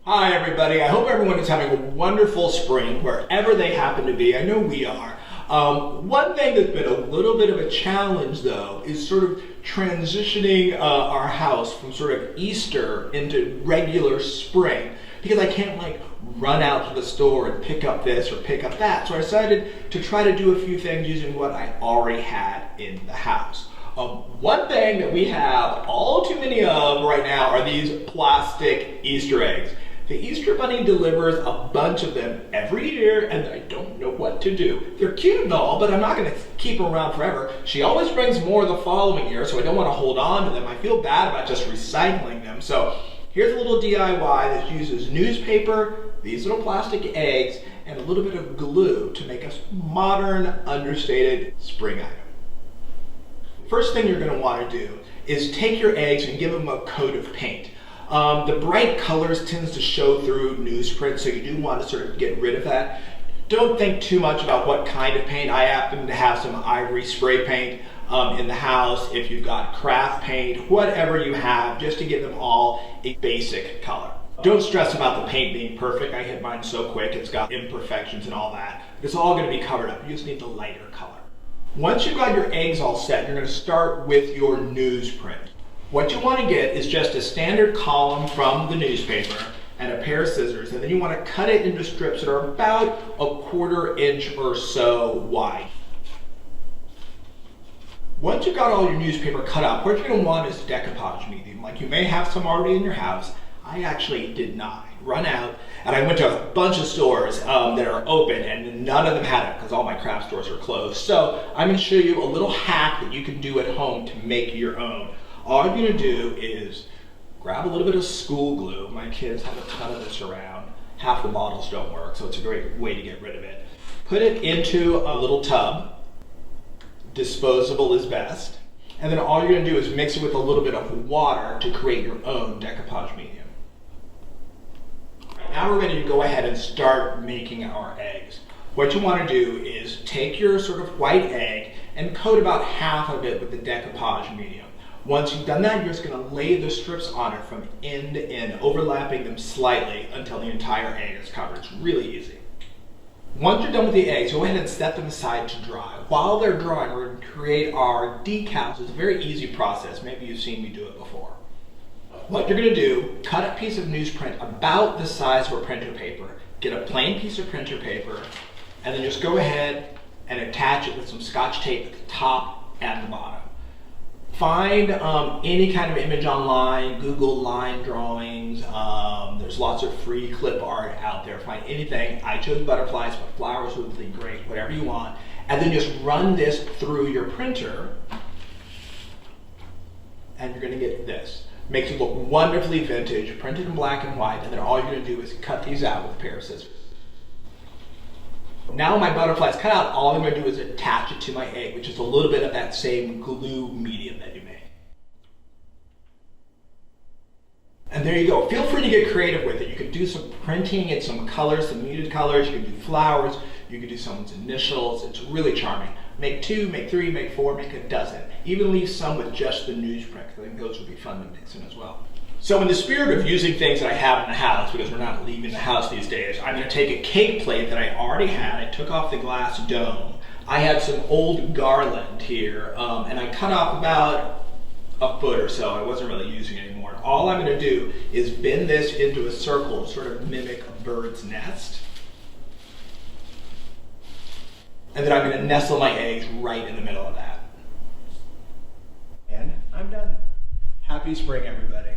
Hi everybody, I hope everyone is having a wonderful spring wherever they happen to be. I know we are. One thing that's been a little bit of a challenge though is sort of transitioning our house from sort of Easter into regular spring, because I can't like run out to the store and pick up this or pick up that. So I decided to try to do a few things using what I already had in the house. One thing that we have all too many of right now are these plastic Easter eggs. The Easter Bunny delivers a bunch of them every year, and I don't know what to do. They're cute and all, but I'm not going to keep them around forever. She always brings more the following year, so I don't want to hold on to them. I feel bad about just recycling them. So here's a little DIY that uses newspaper, these little plastic eggs, and a little bit of glue to make a modern, understated spring item. First thing you're going to want to do is take your eggs and give them a coat of paint. The bright colors tends to show through newsprint, so you do want to sort of get rid of that. Don't think too much about what kind of paint. I happen to have some ivory spray paint in the house. If you've got craft paint, whatever you have, just to give them all a basic color. Don't stress about the paint being perfect. I hit mine so quick, it's got imperfections and all that. It's all going to be covered up. You just need the lighter color. Once you've got your eggs all set, you're going to start with your newsprint. What you want to get is just a standard column from the newspaper and a pair of scissors, and then you want to cut it into strips that are about a 1/4 inch or so wide. Once you've got all your newspaper cut up, what you're going to want is decoupage medium. Like you may have some already in your house. I actually did not. Run out, and I went to a bunch of stores that are open, and none of them had it because all my craft stores are closed. So I'm going to show you a little hack that you can do at home to make your own. All you're going to do is grab a little bit of school glue. My kids have a ton of this around. Half the bottles don't work, so it's a great way to get rid of it. Put it into a little tub. Disposable is best. And then all you're going to do is mix it with a little bit of water to create your own decoupage medium. Now we're ready to go ahead and start making our eggs. What you want to do is take your sort of white egg and coat about half of it with the decoupage medium. Once you've done that, you're just going to lay the strips on it from end to end, overlapping them slightly until the entire egg is covered. It's really easy. Once you're done with the eggs, go ahead and set them aside to dry. While they're drying, we're going to create our decals. It's a very easy process. Maybe you've seen me do it before. What you're going to do, cut a piece of newsprint about the size of a printer paper, get a plain piece of printer paper, and then just go ahead and attach it with some scotch tape at the top and the bottom. Find any kind of image online, Google line drawings, there's lots of free clip art out there. Find anything. I chose butterflies, but flowers would be great, whatever you want. And then just run this through your printer, and you're going to get this. Makes it look wonderfully vintage, printed in black and white, and then all you're going to do is cut these out with a pair of scissors. Now my butterfly's cut out, all I'm going to do is attach it to my egg, which is a little bit of that same glue medium that you made. And there you go. Feel free to get creative with it. You could do some printing in some colors, some muted colors. You could do flowers. You could do someone's initials. It's really charming. Make 2, make 3, make 4, make a dozen. Even leave some with just the newsprint. I think those would be fun to mix in as well. So in the spirit of using things that I have in the house, because we're not leaving the house these days, I'm going to take a cake plate that I already had. I took off the glass dome. I had some old garland here, and I cut off about a foot or so. I wasn't really using it anymore. All I'm going to do is bend this into a circle, sort of mimic a bird's nest. And then I'm going to nestle my eggs right in the middle of that. And I'm done. Happy spring, everybody.